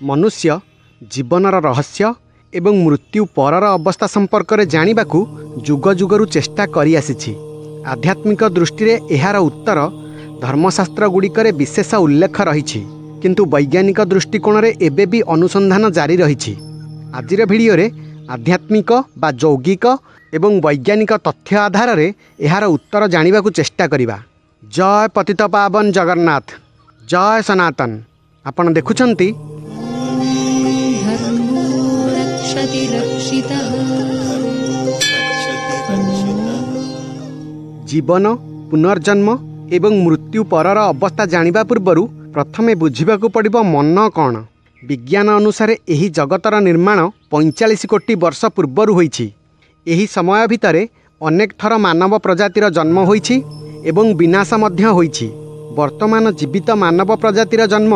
मनुष्य जीवनर रहस्य एवं मृत्यु परर अवस्था संपर्क में जानिबाकू जुग जुगरु चेष्टा करि आसिछि। आध्यात्मिक दृष्टि रे एहार उत्तर धर्मशास्त्र गुड़िकरे विशेष उल्लेख रही, किंतु वैज्ञानिक दृष्टिकोण रे एबे भी अनुसंधान जारी रही। आजिर भिडियो रे आध्यात्मिक बा यौगिक एवं वैज्ञानिक तथ्य आधार रे एहार उत्तर जानिबाकू चेष्टा करिबा। जय पतित पावन जगन्नाथ, जय सनातन। आपण देखुछंती जीवन पुनर्जन्म एवं मृत्यु परर अवस्था जानिबा पूर्वरु प्रथमे बुझिबाकू पड़िबो मन कौन। विज्ञान अनुसार एही जगतर निर्माण 45 कोटी वर्ष पूर्वरु होईछि। एही समय भितरे अनेक थर मानव प्रजातिर जन्म होईछि एवं विनाश मध्य होईछि। वर्तमान जीवित मानव प्रजातिर जन्म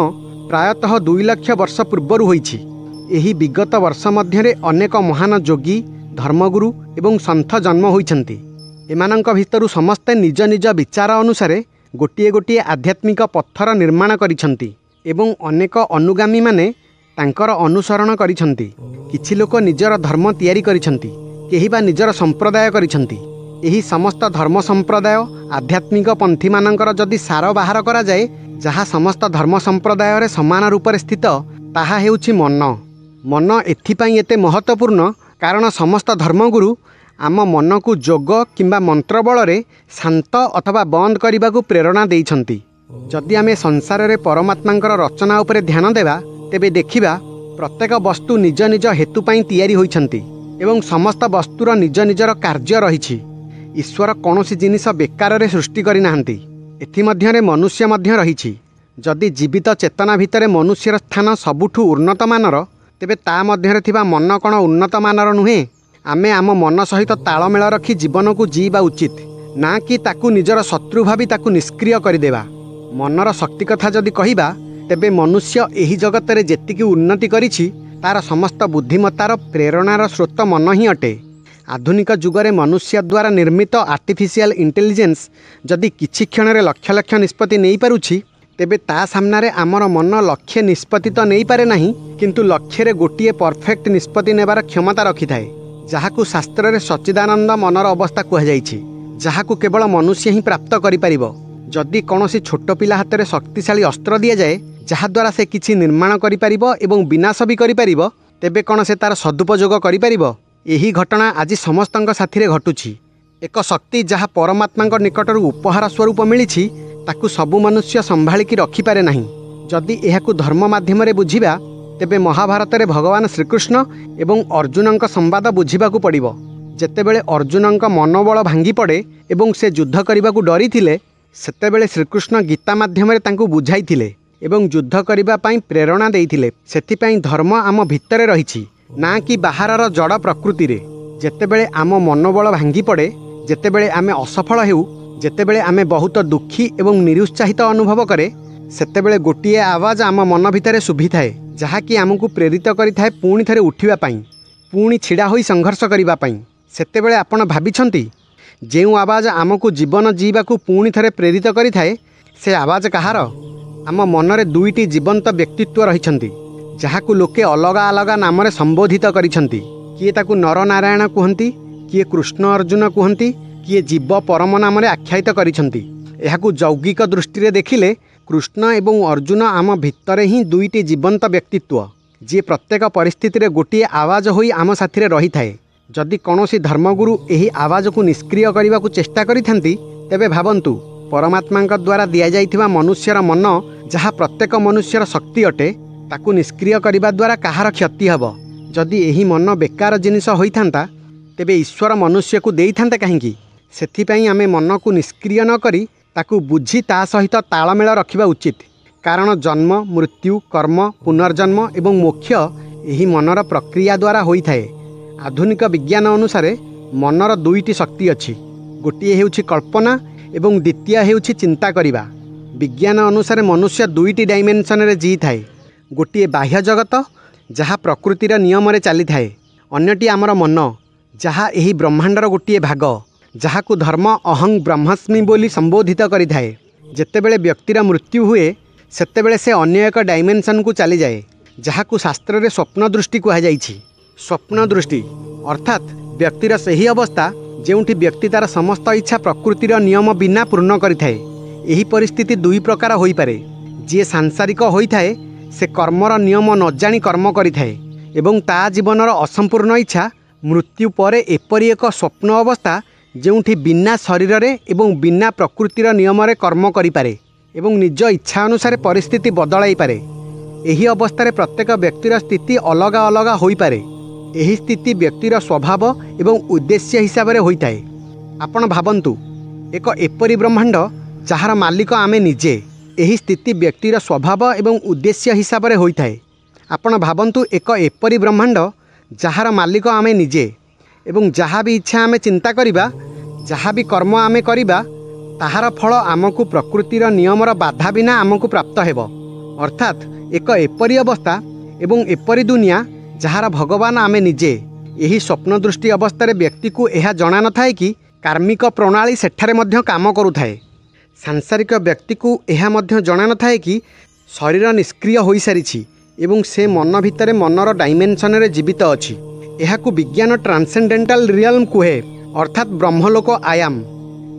प्रायतः 2 लाख वर्ष पूर्वरु होईछि। एही विगत वर्ष मध्यरे अनेक महान योगी, धर्मगुरु एवं सन्थ जन्म होईछन्ति। एमानंक भितरु समस्ते निज निज विचार अनुसार गोटिए गोटिए आध्यात्मिक पत्थर निर्माण करिछन्ति एवं अनेक अनुगामी माने तांकर अनुसरण करिछन्ति। किछि लोक निजर धर्म तैयारी करिछन्ति, केही बा निजर संप्रदाय करिछन्ति। एही समस्त धर्म संप्रदाय आध्यात्मिक पंथी मानंकर जदि सार बाहर करा जाए, जहाँ समस्त धर्म संप्रदाय रे समान रूप से स्थित, ताहा हेउछि मन। मन एथिपाई एते महत्वपूर्ण कारण समस्त धर्मगुरु आम मन को जोग किंबा मंत्र बल रे शांत अथवा बंद करने को प्रेरणा देइछन्ति। जदि आमे संसार रे परमात्मांकर रचना उपरे ध्यान देवा, तेबे देखिबा प्रत्येक वस्तु निज निज हेतु पाई तैयारी होइछन्ति एवं समस्त वस्तुर निज निजर कार्य रहिछि। ईश्वर कौनसी जिनिस बेकार रे सृष्टि करि नाहंति। एथि मध्यरे मनुष्य मध्य रहिछि। जदि जीवित चेतना भितरे मनुष्यर स्थान सबुठु उन्नत मानर, तेबे ता मध्यरे थिबा मन कौन उन्नत मानर नुहे। आमे आम मन सहित तालमेल रखी जीवन को जीवा उचित, ना कि ताकू निजर शत्रु भावी ताकू निष्क्रिय करदेवा। मनर शक्ति कथा जदि कहिबा, तेबे मनुष्य एही जगत रे जेतिकी उन्नति करिछि, तार समस्त बुद्धिमत्तार प्रेरणार स्रोत मन ही अटे। आधुनिक जुगरे मनुष्य द्वारा निर्मित आर्टिफिशियल इंटेलिजेंस जदि किछि क्षण रे लक्ष लक्ष निष्पत्ति नहीं पारुछि, तेबे ता सामनारे आमर मन लक्ष्य निष्पत्ति तो नहीं पारे नहीं, किंतु लक्ष्य रे गोटिए परफेक्ट निष्पत्ति नेबार क्षमता रखिथाए, जहाकू शास्त्र रे सच्चिदानंद मनर अवस्था कुहाଯାଇଛି, जहाकू केवल मनुष्य ही प्राप्त करिपारिबो। जदि कौनसी छोट पिला हाथ में शक्तिशाली अस्त्र दि जाए, जहाद्वारा से किछि निर्माण करिपारिबो एवं विनाश भी करिपारिबो, तेबे कौन से तार सदुपयोग करिपारिबो? एही घटना आज समस्तଙ୍କ साथिरे घटुछि। एक शक्ति जहाँ परमात्मा निकटर उपहार स्वरूप मिली, ताकू सबु मनुष्य संभाळिकी रखिपारे नाही। जदि एहाकू धर्म माध्यम रे बुझिबा, तेबे महाभारत रे भगवान श्रीकृष्ण एवं अर्जुनଙ୍କ संवाद बुझिबाकू पड़िबो। जेतेबेले अर्जुनଙ୍କ मनोबल भांगी पड़े एवं से युद्ध करने डरी थिले, सेतेबेले श्रीकृष्ण गीता माध्यम रे तांकू बुझाइथिले एवं युद्ध करिबा पई प्रेरणा देइथिले। सेथिपई धर्म आम भितरे रहिछि, ना कि बाहरर जड़ प्रकृति रे। जेतेबेले आम मनोबल भांगी पड़े, जेतेबेले आमे असफल हेउ, जेतेबेले आमे बहुत दुखी एवं निरुत्साहित अनुभव करे, सेतेबेले गोटिए आवाज आम मन भितरे शुभी थाए, जहाँकि आमको प्रेरित करिथाए पुणी थरे उठिबा पई, पुणी छिड़ा होई संघर्ष करिबा पई। सेतेबेले आपण भाबिछन्ति जेउ आवाज आमको जीवन जीवाकू पुणी थरे प्रेरित करिथाए, से आवाज कहार? आम मनरे दुईटी जीवंत व्यक्तित्व रहिछन्ति, जहाँकू लोके अलगा अलगा नाम संबोधित करिछन्ति। किए ताकू नर नारायण कहन्ति, किए कृष्ण अर्जुन कहन्ति, किए जीव परम नाम आख्यायित करिछन्ति। एहाकू यौगिक दृष्टि देखिले कृष्ण एवं अर्जुन आम भितरे ही दुईटी जीवंत व्यक्तित्व, जी प्रत्येक परिस्थिति रे गोटिए आवाज होई आम साथी रही थाए। जदि कौनसी धर्मगुरु एही आवाज को निष्क्रिय करने को चेष्टा करिथांती, तेबे भाबंतु परमात्मा द्वारा दिया जाइथिबा मनुष्यर मन, जहाँ प्रत्येक मनुष्यर शक्ति अटे, ताकू निष्क्रिय करने द्वारा कहार क्षति हब? जदि एही मन बेकार जिनिस होइथांता, तेबे ईश्वर मनुष्य को देइथांते काहींकी? सेथिपई आमे मन को निष्क्रिय न करी ताकू बुझी ता सहित तालमेल रखिबा उचित। कारण जन्म, मृत्यु, कर्म, पुनर्जन्म एवं मोक्ष एही मनर प्रक्रिया द्वारा होइथाए। आधुनिक विज्ञान अनुसार मनर दुईटी शक्ति अछि, गोटिए हेउछि कल्पना एवं द्वितीय हेउछि चिंता करिबा। विज्ञान अनुसार मनुष्य दुईटी डायमेंशन रे जी थाए, गोटिए बाह्य जगत जहाँ प्रकृतिर नियम रे चली थाए, अन्यटी आमर मन जहाँ एही ब्रह्मांडर गोटिए भाग, जहाँ को धर्म अहं ब्रह्मास्मि बोली संबोधित करि थाए। जेतेबेले व्यक्तिर मृत्यु हुए, सेतेबेले से अन्य एक डायमेंशन को चली जाए, ଯାହାକୁ ଶାସ୍ତ୍ରରେ ସ୍ୱପ୍ନ ଦୃଷ୍ଟି କୁହାଯାଇଛି। ସ୍ୱପ୍ନ ଦୃଷ୍ଟି ଅର୍ଥାତ୍ ବ୍ୟକ୍ତିର ସେହି ଅବସ୍ଥା ଯେଉଁଠି ବ୍ୟକ୍ତି ତାର ସମସ୍ତ ଇଚ୍ଛା ପ୍ରକୃତିର ନିୟମ ବିନା ପୂର୍ଣ୍ଣ କରିଥାଏ। ଏହି ପରିସ୍ଥିତି ଦୁଇ ପ୍ରକାର ହୋଇପାରେ। ଯିଏ ସାଂସାରିକ ହୋଇଥାଏ ସେ କର୍ମର ନିୟମ ନ ଜାଣି କର୍ମ କରିଥାଏ ଏବଂ ତା ଜୀବନର ଅସମ୍ପୂର୍ଣ୍ଣ ଇଚ୍ଛା ମୃତ୍ୟୁ ପରେ ଏପରି ଏକ ସ୍ୱପ୍ନ ଅବସ୍ଥା ଯେଉଁଠି ବିନା ଶରୀରରେ ଏବଂ ବିନା ପ୍ରକୃତିର ନିୟମରେ କର୍ମ କରିପାରେ ଏବଂ ନିଜ ଇଚ୍ଛା ଅନୁସାରେ ପରିସ୍ଥିତି ବଦଳାଇପାରେ। ଏହି ଅବସ୍ଥାରେ ପ୍ରତ୍ୟେକ ବ୍ୟକ୍ତିର ସ୍ଥିତି ଅଲଗା ଅଲଗା ହୋଇପାରେ। ଏହି ସ୍ଥିତି ବ୍ୟକ୍ତିର ସ୍ୱଭାବ ଏବଂ ଉଦ୍ଦେଶ୍ୟ ହିସାବରେ ହୋଇଥାଏ। ଆପଣ ଭାବନ୍ତୁ, ଏକ ଏପରି ବ୍ରହ୍ମାଣ୍ଡ ଯାହାର ମାଲିକ ଆମେ ନିଜେ। ଏହି ସ୍ଥିତି ବ୍ୟକ୍ତିର ସ୍ୱଭାବ ଏବଂ ଉଦ୍ଦେଶ୍ୟ ହିସାବରେ ହୋଇଥାଏ। ଆପଣ ଭାବନ୍ତୁ, ଏକ ଏପରି ବ୍ରହ୍ମାଣ୍ଡ ଯାହାର ମାଲିକ ଆମେ ନିଜେ ଏବଂ ଯାହା ବି ଇଚ୍ଛା ଆମେ ଚିନ୍ତା କରିବା, ଯାହା ବି କର୍ମ ଆମେ କରିବା, ତାହାର ଫଳ ଆମକୁ ପ୍ରକୃତିର ନିୟମର ବାଧା ବିନା ଆମକୁ ପ୍ରାପ୍ତ ହେବ। ଅର୍ଥାତ୍ ଏକ ଏପରି ଅବସ୍ଥା ଏବଂ ଏପରି ଦୁନିଆ ଯାହାର ଭଗବାନ ଆମେ ନିଜେ। ଏହି ସ୍ୱପ୍ନ ଦୃଷ୍ଟି ଅବସ୍ଥାରେ ବ୍ୟକ୍ତିକୁ ଏହା ଜଣାନଥାଏ କି କାର୍ମିକ ପ୍ରଣାଳୀ ସେଠାରେ ମଧ୍ୟ କାମ କରୁଥାଏ। ସାଂସାରିକ ବ୍ୟକ୍ତିକୁ ଏହା ମଧ୍ୟ ଜଣାନଥାଏ କି ଶରୀର ନିଷ୍କ୍ରିୟ ହୋଇସାରିଛି ଏବଂ ସେ ମନ ଭିତରେ ମନର ଡାଇମେନ୍ସନରେ ଜୀବିତ ଅଛି। ଏହାକୁ ବିଜ୍ଞାନ ଟ୍ରାନ୍ସେଣ୍ଡେଣ୍ଟାଲ ରିୟଲ୍ମ କୁହେ, ଅର୍ଥାତ୍ ବ୍ରହ୍ମଲୋକ ଆୟାମ।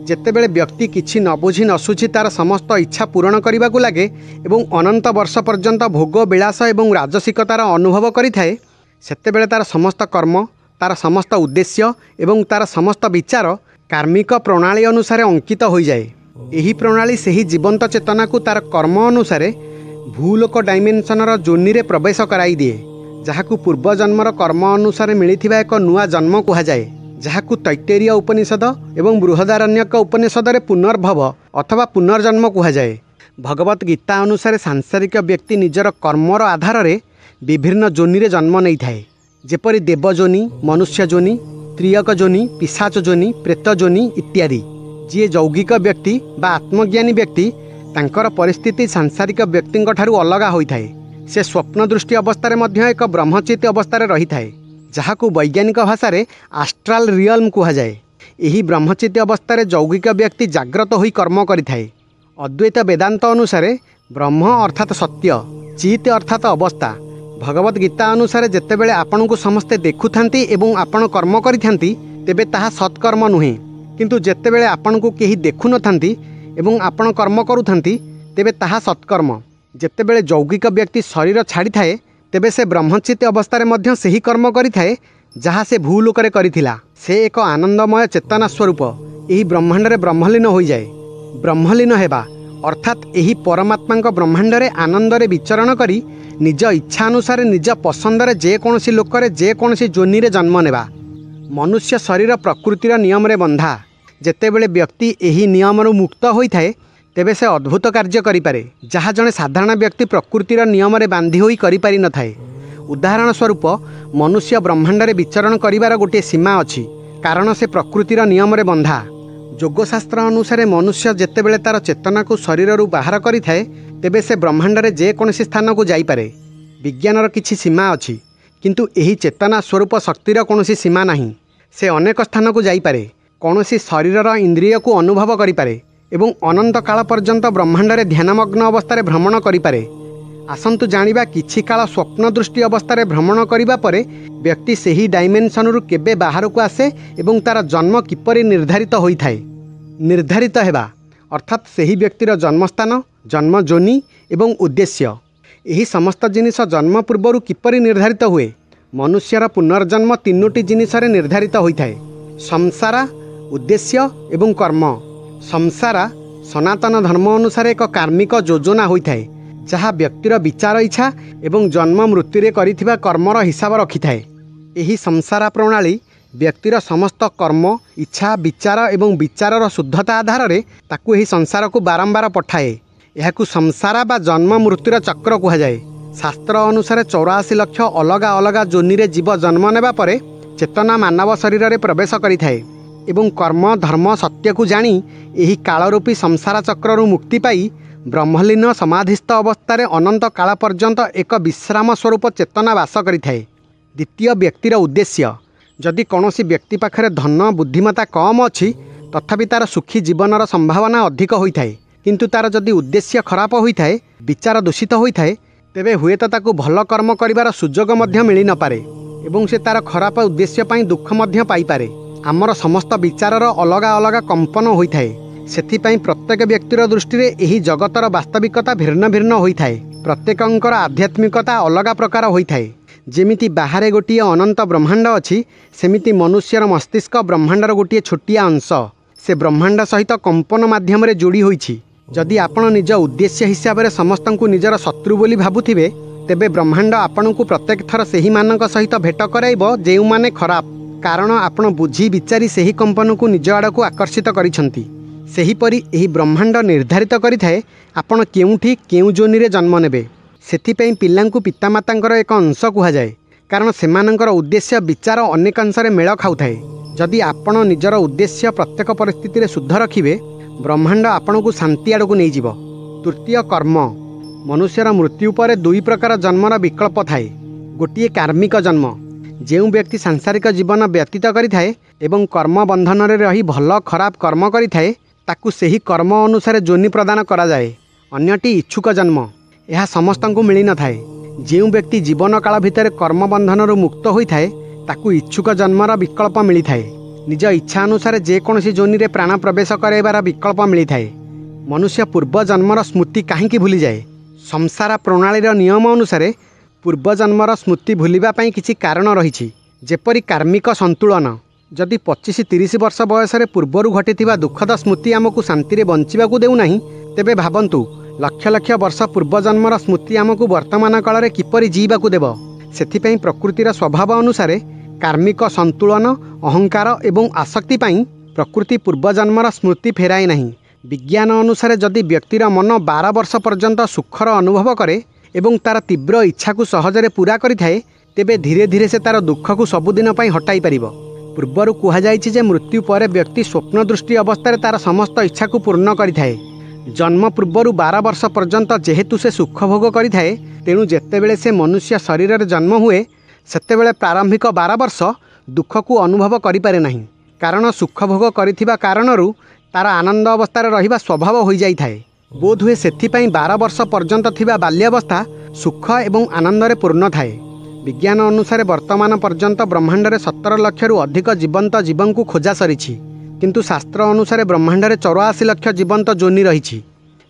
ଯେତେବେଳେ ବ୍ୟକ୍ତି କିଛି ନ ବୁଝି ନ ଶୁଝି ତାର ସମସ୍ତ ଇଚ୍ଛା ପୂରଣ କରିବାକୁ ଲାଗେ ଏବଂ ଅନନ୍ତ ବର୍ଷ ପର୍ଯ୍ୟନ୍ତ ଭୋଗ ବିଳାସ ଏବଂ ରାଜସିକତାର ଅନୁଭବ କରିଥାଏ, ସେତେବେଳେ ତାର ସମସ୍ତ କର୍ମ, ତାର ସମସ୍ତ ଉଦ୍ଦେଶ୍ୟ ଏବଂ ତାର ସମସ୍ତ ବିଚାର କାର୍ମିକ ପ୍ରଣାଳୀ ଅନୁସାରେ ଅଙ୍କିତ ହୋଇଯାଏ। ଏହି ପ୍ରଣାଳୀ ସେହି ଜୀବନ୍ତ ଚେତନାକୁ ତାର କର୍ମ ଅନୁସାରେ ଭୂଲୋକ ଡାଇମେନ୍ସନର ଯୋନିରେ ପ୍ରବେଶ କରାଇ ଦିଏ, ଯାହାକୁ ପୂର୍ବଜନ୍ମର କର୍ମ ଅନୁସାରେ ମିଳିଥିବା ଏକ ନୂଆ ଜନ୍ମ କୁହାଯାଏ, ଯାହାକୁ ତୈତେରୀୟ ଉପନିଷଦ ଏବଂ ବୃହଦାରଣ୍ୟକ ଉପନିଷଦରେ ପୁନର୍ଭବ ଅଥବା ପୁନର୍ଜନ୍ମ କୁହାଯାଏ। ଭଗବତ ଗୀତା ଅନୁସାରେ ସାଂସାରିକ ବ୍ୟକ୍ତି ନିଜର କର୍ମର ଆଧାରରେ ବିଭିନ୍ନ ଯୋନିରେ ଜନ୍ମ ନେଇଥାଏ, ଯେପରି ଦେବ ଯୋନି, ମନୁଷ୍ୟ ଯୋନି, ତ୍ରିୟକ ଯୋନି, ପିଶାଚ ଯୋନି, ପ୍ରେତ ଯୋନି ଇତ୍ୟାଦି। ଯିଏ ଯୌଗିକ ବ୍ୟକ୍ତି ବା ଆତ୍ମଜ୍ଞାନୀ ବ୍ୟକ୍ତି, ତାଙ୍କର ପରିସ୍ଥିତି ସାଂସାରିକ ବ୍ୟକ୍ତିଙ୍କ ଠାରୁ ଅଲଗା ହୋଇଥାଏ। ସେ ସ୍ୱପ୍ନ ଦୃଷ୍ଟି ଅବସ୍ଥାରେ ମଧ୍ୟ ଏକ ବ୍ରହ୍ମଚିତ୍ ଅବସ୍ଥାରେ ରହିଥାଏ, ଯାହାକୁ ବୈଜ୍ଞାନିକ ଭାଷାରେ ଆଷ୍ଟ୍ରାଲ ରିୟଲ୍ମ କୁହାଯାଏ। ଏହି ବ୍ରହ୍ମଚିତ୍ ଅବସ୍ଥାରେ ଯୌଗିକ ବ୍ୟକ୍ତି ଜାଗ୍ରତ ହୋଇ କର୍ମ କରିଥାଏ। ଅଦ୍ୱୈତ ବେଦାନ୍ତ ଅନୁସାରେ ବ୍ରହ୍ମ ଅର୍ଥାତ୍ ସତ୍ୟ, ଚିତ୍ ଅର୍ଥାତ୍ ଅବସ୍ଥା। ଭଗବତ ଗୀତା ଅନୁସାରେ ଯେତେବେଳେ ଆପଣଙ୍କୁ ସମସ୍ତେ ଦେଖୁଥାନ୍ତି ଏବଂ ଆପଣ କର୍ମ କରିଥାନ୍ତି, ତେବେ ତାହା ସତ୍କର୍ମ ନୁହେଁ। କିନ୍ତୁ ଯେତେବେଳେ ଆପଣଙ୍କୁ କେହି ଦେଖୁନଥାନ୍ତି ଏବଂ ଆପଣ କର୍ମ କରୁଥାନ୍ତି, ତେବେ ତାହା ସତ୍କର୍ମ। ଯେତେବେଳେ ଯୌଗିକ ବ୍ୟକ୍ତି ଶରୀର ଛାଡ଼ିଥାଏ, ତେବେ ସେ ବ୍ରହ୍ମଚିତ୍ ଅବସ୍ଥାରେ ମଧ୍ୟ ସେହି କର୍ମ କରିଥାଏ ଯାହା ସେ ଭୂଲୋକରେ କରିଥିଲା। ସେ ଏକ ଆନନ୍ଦମୟ ଚେତନା ସ୍ୱରୂପ ଏହି ବ୍ରହ୍ମାଣ୍ଡରେ ବ୍ରହ୍ମଲୀନ ହୋଇଯାଏ। ବ୍ରହ୍ମଲୀନ ହେବା ଅର୍ଥାତ୍ ଏହି ପରମାତ୍ମାଙ୍କ ବ୍ରହ୍ମାଣ୍ଡରେ ଆନନ୍ଦରେ ବିଚରଣ କରି ନିଜ ଇଚ୍ଛା ଅନୁସାରେ ନିଜ ପସନ୍ଦରେ ଯେକୌଣସି ଲୋକରେ ଯେକୌଣସି ଯୋନିରେ ଜନ୍ମ ନେବା। ମନୁଷ୍ୟ ଶରୀର ପ୍ରକୃତିର ନିୟମରେ ବନ୍ଧା। ଯେତେବେଳେ ବ୍ୟକ୍ତି ଏହି ନିୟମରୁ ମୁକ୍ତ ହୋଇଥାଏ, ତେବେ ସେ ଅଦ୍ଭୁତ କାର୍ଯ୍ୟ କରିପାରେ, ଯାହା ଜଣେ ସାଧାରଣ ବ୍ୟକ୍ତି ପ୍ରକୃତିର ନିୟମରେ ବାନ୍ଧି ହୋଇ କରିପାରିନଥାଏ। ଉଦାହରଣ ସ୍ୱରୂପ, ମନୁଷ୍ୟ ବ୍ରହ୍ମାଣ୍ଡରେ ବିଚରଣ କରିବାର ଗୋଟିଏ ସୀମା ଅଛି, କାରଣ ସେ ପ୍ରକୃତିର ନିୟମରେ ବନ୍ଧା। ଯୋଗଶାସ୍ତ୍ର ଅନୁସାରେ ମନୁଷ୍ୟ ଯେତେବେଳେ ତାର ଚେତନାକୁ ଶରୀରରୁ ବାହାର କରିଥାଏ, ତେବେ ସେ ବ୍ରହ୍ମାଣ୍ଡରେ ଯେକୌଣସି ସ୍ଥାନକୁ ଯାଇପାରେ। ବିଜ୍ଞାନର କିଛି ସୀମା ଅଛି, କିନ୍ତୁ ଏହି ଚେତନା ସ୍ୱରୂପ ଶକ୍ତିର କୌଣସି ସୀମା ନାହିଁ। ସେ ଅନେକ ସ୍ଥାନକୁ ଯାଇପାରେ, କୌଣସି ଶରୀରର ଇନ୍ଦ୍ରିୟକୁ ଅନୁଭବ କରିପାରେ ଏବଂ ଅନନ୍ତ କାଳ ପର୍ଯ୍ୟନ୍ତ ବ୍ରହ୍ମାଣ୍ଡରେ ଧ୍ୟାନମଗ୍ନ ଅବସ୍ଥାରେ ଭ୍ରମଣ କରିପାରେ। ଆସନ୍ତୁ ଜାଣିବା, କିଛି କାଳ ସ୍ୱପ୍ନ ଦୃଷ୍ଟି ଅବସ୍ଥାରେ ଭ୍ରମଣ କରିବା ପରେ ବ୍ୟକ୍ତି ସେହି ଡାଇମେନ୍ସନରୁ କେବେ ବାହାରକୁ ଆସେ ଏବଂ ତାର ଜନ୍ମ କିପରି ନିର୍ଦ୍ଧାରିତ ହୋଇଥାଏ। ନିର୍ଦ୍ଧାରିତ ହେବା ଅର୍ଥାତ୍ ସେହି ବ୍ୟକ୍ତିର ଜନ୍ମସ୍ଥାନ, ଜନ୍ମ ଯୋନି ଏବଂ ଉଦ୍ଦେଶ୍ୟ। ଏହି ସମସ୍ତ ଜିନିଷ ଜନ୍ମ ପୂର୍ବରୁ କିପରି ନିର୍ଦ୍ଧାରିତ ହୁଏ? ମନୁଷ୍ୟର ପୁନର୍ଜନ୍ମ ତିନୋଟି ଜିନିଷରେ ନିର୍ଦ୍ଧାରିତ ହୋଇଥାଏ: ସଂସାର, ଉଦ୍ଦେଶ୍ୟ ଏବଂ କର୍ମ। ସଂସାର ସନାତନ ଧର୍ମ ଅନୁସାରେ ଏକ କାର୍ମିକ ଯୋଜନା ହୋଇଥାଏ, ଯାହା ବ୍ୟକ୍ତିର ବିଚାର ଇଚ୍ଛା ଏବଂ ଜନ୍ମ ମୃତ୍ୟୁରେ କରିଥିବା କର୍ମର ହିସାବ ରଖିଥାଏ। ଏହି ସଂସାର ପ୍ରଣାଳୀ ବ୍ୟକ୍ତିର ସମସ୍ତ କର୍ମ, ଇଚ୍ଛା, ବିଚାର ଏବଂ ବିଚାରର ଶୁଦ୍ଧତା ଆଧାରରେ ତାକୁ ଏହି ସଂସାରକୁ ବାରମ୍ବାର ପଠାଏ। ଏହାକୁ ସଂସାର ବା ଜନ୍ମ ମୃତ୍ୟୁର ଚକ୍ର କୁହାଯାଏ। ଶାସ୍ତ୍ର ଅନୁସାରେ 84 ଲକ୍ଷ ଅଲଗା ଅଲଗା ଯୋନିରେ ଜୀବ ଜନ୍ମ ନେବା ପରେ ଚେତନା ମାନବ ଶରୀରରେ ପ୍ରବେଶ କରିଥାଏ ଏବଂ କର୍ମ, ଧର୍ମ, ସତ୍ୟକୁ ଜାଣି ଏହି କାଳରୂପୀ ସଂସାର ଚକ୍ରରୁ ମୁକ୍ତି ପାଇ ବ୍ରହ୍ମଲୀନ ସମାଧିସ୍ଥ ଅବସ୍ଥାରେ ଅନନ୍ତ କାଳ ପର୍ଯ୍ୟନ୍ତ ଏକ ବିଶ୍ରାମ ସ୍ୱରୂପ ଚେତନା ବାସ କରିଥାଏ। ଦ୍ୱିତୀୟ, ବ୍ୟକ୍ତିର ଉଦ୍ଦେଶ୍ୟ। ଯଦି କୌଣସି ବ୍ୟକ୍ତି ପାଖରେ ଧନ, ବୁଦ୍ଧିମତ୍ତା କମ୍ ଅଛି, ତଥାପି ତାର ସୁଖୀ ଜୀବନର ସମ୍ଭାବନା ଅଧିକ ହୋଇଥାଏ। କିନ୍ତୁ ତାର ଯଦି ଉଦ୍ଦେଶ୍ୟ ଖରାପ ହୋଇଥାଏ, ବିଚାର ଦୂଷିତ ହୋଇଥାଏ, ତେବେ ହୁଏତ ତାକୁ ଭଲ କର୍ମ କରିବାର ସୁଯୋଗ ମଧ୍ୟ ମିଳି ନପାରେ ଏବଂ ସେ ତାର ଖରାପ ଉଦ୍ଦେଶ୍ୟ ପାଇଁ ଦୁଃଖ ମଧ୍ୟ ପାଇପାରେ। ଆମର ସମସ୍ତ ବିଚାରର ଅଲଗା ଅଲଗା କମ୍ପନ ହୋଇଥାଏ। ସେଥିପାଇଁ ପ୍ରତ୍ୟେକ ବ୍ୟକ୍ତିର ଦୃଷ୍ଟିରେ ଏହି ଜଗତର ବାସ୍ତବିକତା ଭିନ୍ନ ଭିନ୍ନ ହୋଇଥାଏ। ପ୍ରତ୍ୟେକଙ୍କର ଆଧ୍ୟାତ୍ମିକତା ଅଲଗା ପ୍ରକାର ହୋଇଥାଏ। ଯେମିତି ବାହାରେ ଗୋଟିଏ ଅନନ୍ତ ବ୍ରହ୍ମାଣ୍ଡ ଅଛି, ସେମିତି ମନୁଷ୍ୟର ମସ୍ତିଷ୍କ ବ୍ରହ୍ମାଣ୍ଡର ଗୋଟିଏ ଛୋଟିଆ ଅଂଶ। ସେ ବ୍ରହ୍ମାଣ୍ଡ ସହିତ କମ୍ପନ ମାଧ୍ୟମରେ ଯୋଡ଼ି ହୋଇଛି। ଯଦି ଆପଣ ନିଜ ଉଦ୍ଦେଶ୍ୟ ହିସାବରେ ସମସ୍ତଙ୍କୁ ନିଜର ଶତ୍ରୁ ବୋଲି ଭାବୁଥିବେ, ତେବେ ବ୍ରହ୍ମାଣ୍ଡ ଆପଣଙ୍କୁ ପ୍ରତ୍ୟେକ ଥର ସେହିମାନଙ୍କ ସହିତ ଭେଟ କରାଇବ ଯେଉଁମାନେ ଖରାପ, କାରଣ ଆପଣ ବୁଝି ବିଚାରି ସେହି କମ୍ପନକୁ ନିଜ ଆଡ଼କୁ ଆକର୍ଷିତ କରିଛନ୍ତି। ସେହିପରି ଏହି ବ୍ରହ୍ମାଣ୍ଡ ନିର୍ଦ୍ଧାରିତ କରିଥାଏ ଆପଣ କେଉଁଠି କେଉଁ ଯୋନିରେ ଜନ୍ମ ନେବେ। ସେଥିପାଇଁ ପିଲାଙ୍କୁ ପିତାମାତାଙ୍କର ଏକ ଅଂଶ କୁହାଯାଏ, କାରଣ ସେମାନଙ୍କର ଉଦ୍ଦେଶ୍ୟ ବିଚାର ଅନେକାଂଶରେ ମେଳ ଖାଉଥାଏ। ଯଦି ଆପଣ ନିଜର ଉଦ୍ଦେଶ୍ୟ ପ୍ରତ୍ୟେକ ପରିସ୍ଥିତିରେ ଶୁଦ୍ଧ ରଖିବେ, ବ୍ରହ୍ମାଣ୍ଡ ଆପଣଙ୍କୁ ଶାନ୍ତି ଆଡ଼କୁ ନେଇଯିବ। ତୃତୀୟ, କର୍ମ। ମନୁଷ୍ୟର ମୃତ୍ୟୁ ପରେ ଦୁଇ ପ୍ରକାର ଜନ୍ମର ବିକଳ୍ପ ଥାଏ। ଗୋଟିଏ କାର୍ମିକ ଜନ୍ମ, ଯେଉଁ ବ୍ୟକ୍ତି ସାଂସାରିକ ଜୀବନ ବ୍ୟତୀତ କରିଥାଏ ଏବଂ କର୍ମ ବନ୍ଧନରେ ରହି ଭଲ ଖରାପ କର୍ମ କରିଥାଏ, ତାକୁ ସେହି କର୍ମ ଅନୁସାରେ ଯୋନି ପ୍ରଦାନ କରାଯାଏ। ଅନ୍ୟଟି ଇଚ୍ଛୁକ ଜନ୍ମ। ଏହା ସମସ୍ତଙ୍କୁ ମିଳିନଥାଏ। ଯେଉଁ ବ୍ୟକ୍ତି ଜୀବନ କାଳ ଭିତରେ କର୍ମ ବନ୍ଧନରୁ ମୁକ୍ତ ହୋଇଥାଏ, ତାକୁ ଇଚ୍ଛୁକ ଜନ୍ମର ବିକଳ୍ପ ମିଳିଥାଏ। ନିଜ ଇଚ୍ଛା ଅନୁସାରେ ଯେକୌଣସି ଯୋନିରେ ପ୍ରାଣ ପ୍ରବେଶ କରାଇବାର ବିକଳ୍ପ ମିଳିଥାଏ। ମନୁଷ୍ୟ ପୂର୍ବ ଜନ୍ମର ସ୍ମୃତି କାହିଁକି ଭୁଲିଯାଏ? ସଂସାର ପ୍ରଣାଳୀର ନିୟମ ଅନୁସାରେ ପୂର୍ବଜନ୍ମର ସ୍ମୃତି ଭୁଲିବା ପାଇଁ କିଛି କାରଣ ରହିଛି, ଯେପରି କାର୍ମିକ ସନ୍ତୁଳନ। ଯଦି 25-30 ବର୍ଷ ବୟସରେ ପୂର୍ବରୁ ଘଟିଥିବା ଦୁଃଖଦ ସ୍ମୃତି ଆମକୁ ଶାନ୍ତିରେ ବଞ୍ଚିବାକୁ ଦେଉନାହିଁ, ତେବେ ଭାବନ୍ତୁ ଲକ୍ଷ ଲକ୍ଷ ବର୍ଷ ପୂର୍ବଜନ୍ମର ସ୍ମୃତି ଆମକୁ ବର୍ତ୍ତମାନ କାଳରେ କିପରି ଜୀଇବାକୁ ଦେବ। ସେଥିପାଇଁ ପ୍ରକୃତିର ସ୍ୱଭାବ ଅନୁସାରେ କାର୍ମିକ ସନ୍ତୁଳନ, ଅହଙ୍କାର ଏବଂ ଆସକ୍ତି ପାଇଁ ପ୍ରକୃତି ପୂର୍ବଜନ୍ମର ସ୍ମୃତି ଫେରାଏ ନାହିଁ। ବିଜ୍ଞାନ ଅନୁସାରେ ଯଦି ବ୍ୟକ୍ତିର ମନ 12 ବର୍ଷ ପର୍ଯ୍ୟନ୍ତ ସୁଖର ଅନୁଭବ କରେ ଏବଂ ତାର ତୀବ୍ର ଇଚ୍ଛାକୁ ସହଜରେ ପୂରା କରିଥାଏ, ତେବେ ଧୀରେ ଧୀରେ ସେ ତାର ଦୁଃଖକୁ ସବୁଦିନ ପାଇଁ ହଟାଇ ପାରିବ। ପୂର୍ବରୁ କୁହାଯାଇଛି ଯେ ମୃତ୍ୟୁ ପରେ ବ୍ୟକ୍ତି ସ୍ୱପ୍ନ ଦୃଷ୍ଟି ଅବସ୍ଥାରେ ତାର ସମସ୍ତ ଇଚ୍ଛାକୁ ପୂର୍ଣ୍ଣ କରିଥାଏ। ଜନ୍ମ ପୂର୍ବରୁ 12 ବର୍ଷ ପର୍ଯ୍ୟନ୍ତ ଯେହେତୁ ସେ ସୁଖ ଭୋଗ କରିଥାଏ, ତେଣୁ ଯେତେବେଳେ ସେ ମନୁଷ୍ୟ ଶରୀରରେ ଜନ୍ମ ହୁଏ, ସେତେବେଳେ ପ୍ରାରମ୍ଭିକ 12 ବର୍ଷ ଦୁଃଖକୁ ଅନୁଭବ କରିପାରେ ନାହିଁ, କାରଣ ସୁଖ ଭୋଗ କରିଥିବା କାରଣରୁ ତାର ଆନନ୍ଦ ଅବସ୍ଥାରେ ରହିବା ସ୍ୱଭାବ ହୋଇଯାଇଥାଏ। ବୋଧହୁଏ ସେଥିପାଇଁ 12 ବର୍ଷ ପର୍ଯ୍ୟନ୍ତ ଥିବା ବାଲ୍ୟାବସ୍ଥା ସୁଖ ଏବଂ ଆନନ୍ଦରେ ପୂର୍ଣ୍ଣ ଥାଏ। ବିଜ୍ଞାନ ଅନୁସାରେ ବର୍ତ୍ତମାନ ପର୍ଯ୍ୟନ୍ତ ବ୍ରହ୍ମାଣ୍ଡରେ 17 ଲକ୍ଷରୁ ଅଧିକ ଜୀବନ୍ତ ଜୀବଙ୍କୁ ଖୋଜା ସରିଛି, କିନ୍ତୁ ଶାସ୍ତ୍ର ଅନୁସାରେ ବ୍ରହ୍ମାଣ୍ଡରେ 84 ଲକ୍ଷ ଜୀବନ୍ତ ଯୋନି ରହିଛି।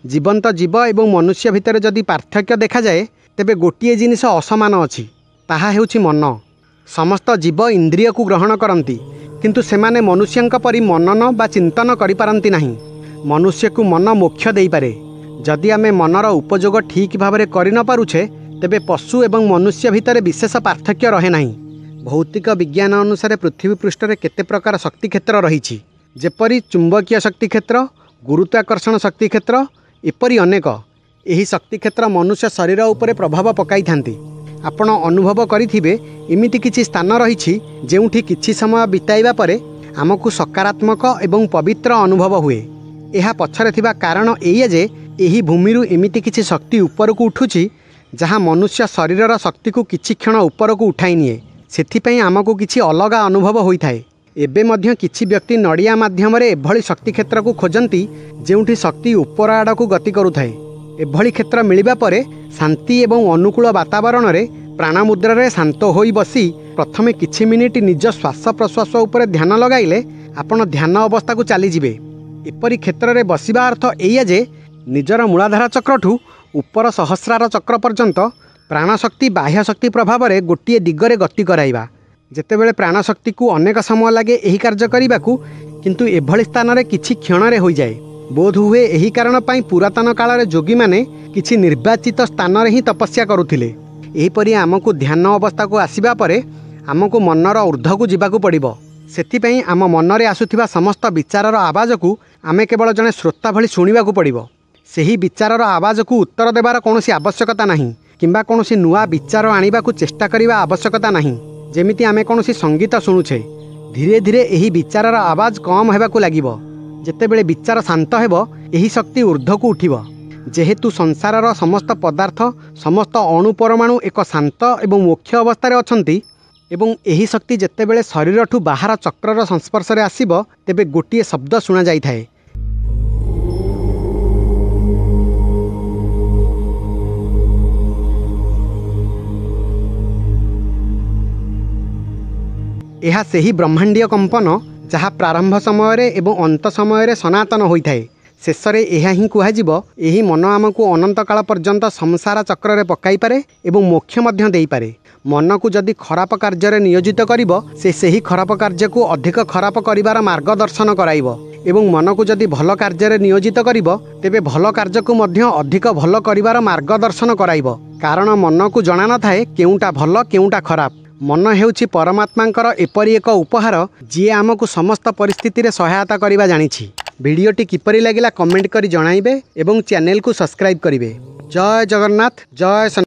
ଜୀବନ୍ତ ଜୀବ ଏବଂ ମନୁଷ୍ୟ ଭିତରେ ଯଦି ପାର୍ଥକ୍ୟ ଦେଖାଯାଏ, ତେବେ ଗୋଟିଏ ଜିନିଷ ଅସମାନ ଅଛି, ତାହା ହେଉଛି ମନ। ସମସ୍ତ ଜୀବ ଇନ୍ଦ୍ରିୟକୁ ଗ୍ରହଣ କରନ୍ତି, କିନ୍ତୁ ସେମାନେ ମନୁଷ୍ୟଙ୍କ ପରି ମନନ ବା ଚିନ୍ତନ କରିପାରନ୍ତି ନାହିଁ। ମନୁଷ୍ୟକୁ ମନ ମୋକ୍ଷ ଦେଇପାରେ। ଯଦି ଆମେ ମନର ଉପଯୋଗ ଠିକ୍ ଭାବରେ କରି ନ ପାରୁଛେ, ତେବେ ପଶୁ ଏବଂ ମନୁଷ୍ୟ ଭିତରେ ବିଶେଷ ପାର୍ଥକ୍ୟ ରହେ ନାହିଁ। ଭୌତିକ ବିଜ୍ଞାନ ଅନୁସାରେ ପୃଥିବୀ ପୃଷ୍ଠରେ କେତେ ପ୍ରକାର ଶକ୍ତି କ୍ଷେତ୍ର ରହିଛି, ଯେପରି ଚୁମ୍ବକୀୟ ଶକ୍ତି କ୍ଷେତ୍ର, ଗୁରୁତ୍ୱାକର୍ଷଣ ଶକ୍ତି କ୍ଷେତ୍ର, ଏପରି ଅନେକ। ଏହି ଶକ୍ତି କ୍ଷେତ୍ର ମନୁଷ୍ୟ ଶରୀର ଉପରେ ପ୍ରଭାବ ପକାଇଥାନ୍ତି। ଆପଣ ଅନୁଭବ କରିଥିବେ ଏମିତି କିଛି ସ୍ଥାନ ରହିଛି ଯେଉଁଠି କିଛି ସମୟ ବିତାଇବା ପରେ ଆମକୁ ସକାରାତ୍ମକ ଏବଂ ପବିତ୍ର ଅନୁଭବ ହୁଏ। ଏହା ପଛରେ ଥିବା କାରଣ ଏଇଆ ଯେ ଏହି ଭୂମିରୁ ଏମିତି କିଛି ଶକ୍ତି ଉପରକୁ ଉଠୁଛି ଯାହା ମନୁଷ୍ୟ ଶରୀରର ଶକ୍ତିକୁ କିଛି କ୍ଷଣ ଉପରକୁ ଉଠାଇ ନିଏ। ସେଥିପାଇଁ ଆମକୁ କିଛି ଅଲଗା ଅନୁଭବ ହୋଇଥାଏ। ଏବେ ମଧ୍ୟ କିଛି ବ୍ୟକ୍ତି ନଡ଼ିଆ ମାଧ୍ୟମରେ ଏଭଳି ଶକ୍ତି କ୍ଷେତ୍ରକୁ ଖୋଜନ୍ତି ଯେଉଁଠି ଶକ୍ତି ଉପର ଆଡ଼କୁ ଗତି କରୁଥାଏ। ଏଭଳି କ୍ଷେତ୍ର ମିଳିବା ପରେ ଶାନ୍ତି ଏବଂ ଅନୁକୂଳ ବାତାବରଣରେ ପ୍ରାଣମୁଦ୍ରାରେ ଶାନ୍ତ ହୋଇ ବସି ପ୍ରଥମେ କିଛି ମିନିଟ୍ ନିଜ ଶ୍ୱାସ ପ୍ରଶ୍ୱାସ ଉପରେ ଧ୍ୟାନ ଲଗାଇଲେ ଆପଣ ଧ୍ୟାନ ଅବସ୍ଥାକୁ ଚାଲିଯିବେ। ଏପରି କ୍ଷେତ୍ରରେ ବସିବା ଅର୍ଥ ଏଇଆ ଯେ ନିଜର ମୂଳାଧାର ଚକ୍ରଠୁ ଉପର ସହସ୍ରାର ଚକ୍ର ପର୍ଯ୍ୟନ୍ତ ପ୍ରାଣଶକ୍ତି ବାହ୍ୟ ଶକ୍ତି ପ୍ରଭାବରେ ଗୋଟିଏ ଦିଗରେ ଗତି କରାଇବା। ଯେତେବେଳେ ପ୍ରାଣଶକ୍ତିକୁ ଅନେକ ସମୟ ଲାଗେ ଏହି କାର୍ଯ୍ୟ କରିବାକୁ, କିନ୍ତୁ ଏଭଳି ସ୍ଥାନରେ କିଛି କ୍ଷଣରେ ହୋଇଯାଏ। ବୋଧହୁଏ ଏହି କାରଣ ପାଇଁ ପୁରାତନ କାଳରେ ଯୋଗୀମାନେ କିଛି ନିର୍ବାଚିତ ସ୍ଥାନରେ ହିଁ ତପସ୍ୟା କରୁଥିଲେ। ଏହିପରି ଆମକୁ ଧ୍ୟାନ ଅବସ୍ଥାକୁ ଆସିବା ପରେ ଆମକୁ ମନର ଊର୍ଦ୍ଧ୍ୱକୁ ଯିବାକୁ ପଡ଼ିବ। ସେଥିପାଇଁ ଆମ ମନରେ ଆସୁଥିବା ସମସ୍ତ ବିଚାରର ଆବାଜକୁ ଆମେ କେବଳ ଜଣେ ଶ୍ରୋତା ଭଳି ଶୁଣିବାକୁ ପଡ଼ିବ। ସେହି ବିଚାରର ଆବାଜକୁ ଉତ୍ତର ଦେବାର କୌଣସି ଆବଶ୍ୟକତା ନାହିଁ କିମ୍ବା କୌଣସି ନୂଆ ବିଚାର ଆଣିବାକୁ ଚେଷ୍ଟା କରିବା ଆବଶ୍ୟକତା ନାହିଁ। ଯେମିତି ଆମେ କୌଣସି ସଙ୍ଗୀତ ଶୁଣୁଛେ, ଧୀରେ ଧୀରେ ଏହି ବିଚାରର ଆବାଜ କମ୍ ହେବାକୁ ଲାଗିବ। ଯେତେବେଳେ ବିଚାର ଶାନ୍ତ ହେବ, ଏହି ଶକ୍ତି ଊର୍ଦ୍ଧ୍ୱକୁ ଉଠିବ। ଯେହେତୁ ସଂସାରର ସମସ୍ତ ପଦାର୍ଥ, ସମସ୍ତ ଅଣୁପରମାଣୁ ଏକ ଶାନ୍ତ ଏବଂ ମୋକ୍ଷ ଅବସ୍ଥାରେ ଅଛନ୍ତି ଏବଂ ଏହି ଶକ୍ତି ଯେତେବେଳେ ଶରୀରଠୁ ବାହାର ଚକ୍ରର ସଂସ୍ପର୍ଶରେ ଆସିବ, ତେବେ ଗୋଟିଏ ଶବ୍ଦ ଶୁଣାଯାଇଥାଏ। ଏହା ସେହି ବ୍ରହ୍ମାଣ୍ଡୀୟ କମ୍ପନ ଯାହା ପ୍ରାରମ୍ଭ ସମୟରେ ଏବଂ ଅନ୍ତ ସମୟରେ ସନାତନ ହୋଇଥାଏ। ଶେଷରେ ଏହା ହିଁ କୁହାଯିବ, ଏହି ମନ ଆମକୁ ଅନନ୍ତକାଳ ପର୍ଯ୍ୟନ୍ତ ସଂସାର ଚକ୍ରରେ ପକାଇପାରେ ଏବଂ ମୋକ୍ଷ ମଧ୍ୟ ଦେଇପାରେ। ମନକୁ ଯଦି ଖରାପ କାର୍ଯ୍ୟରେ ନିୟୋଜିତ କରିବ, ସେ ସେହି ଖରାପ କାର୍ଯ୍ୟକୁ ଅଧିକ ଖରାପ କରିବାର ମାର୍ଗଦର୍ଶନ କରାଇବ ଏବଂ ମନକୁ ଯଦି ଭଲ କାର୍ଯ୍ୟରେ ନିୟୋଜିତ କରିବ, ତେବେ ଭଲ କାର୍ଯ୍ୟକୁ ମଧ୍ୟ ଅଧିକ ଭଲ କରିବାର ମାର୍ଗଦର୍ଶନ କରାଇବ। କାରଣ ମନକୁ ଜଣାନଥାଏ କେଉଁଟା ଭଲ କେଉଁଟା ଖରାପ। ମନ ହେଉଛି ପରମାତ୍ମାଙ୍କର ଏପରି ଏକ ଉପହାର ଯିଏ ଆମକୁ ସମସ୍ତ ପରିସ୍ଥିତିରେ ସହାୟତା କରିବା ଜାଣିଛି। ଭିଡ଼ିଓଟି କିପରି ଲାଗିଲା କମେଣ୍ଟ କରି ଜଣାଇବେ ଏବଂ ଚ୍ୟାନେଲକୁ ସବସ୍କ୍ରାଇବ୍ କରିବେ। ଜୟ ଜଗନ୍ନାଥ, ଜୟ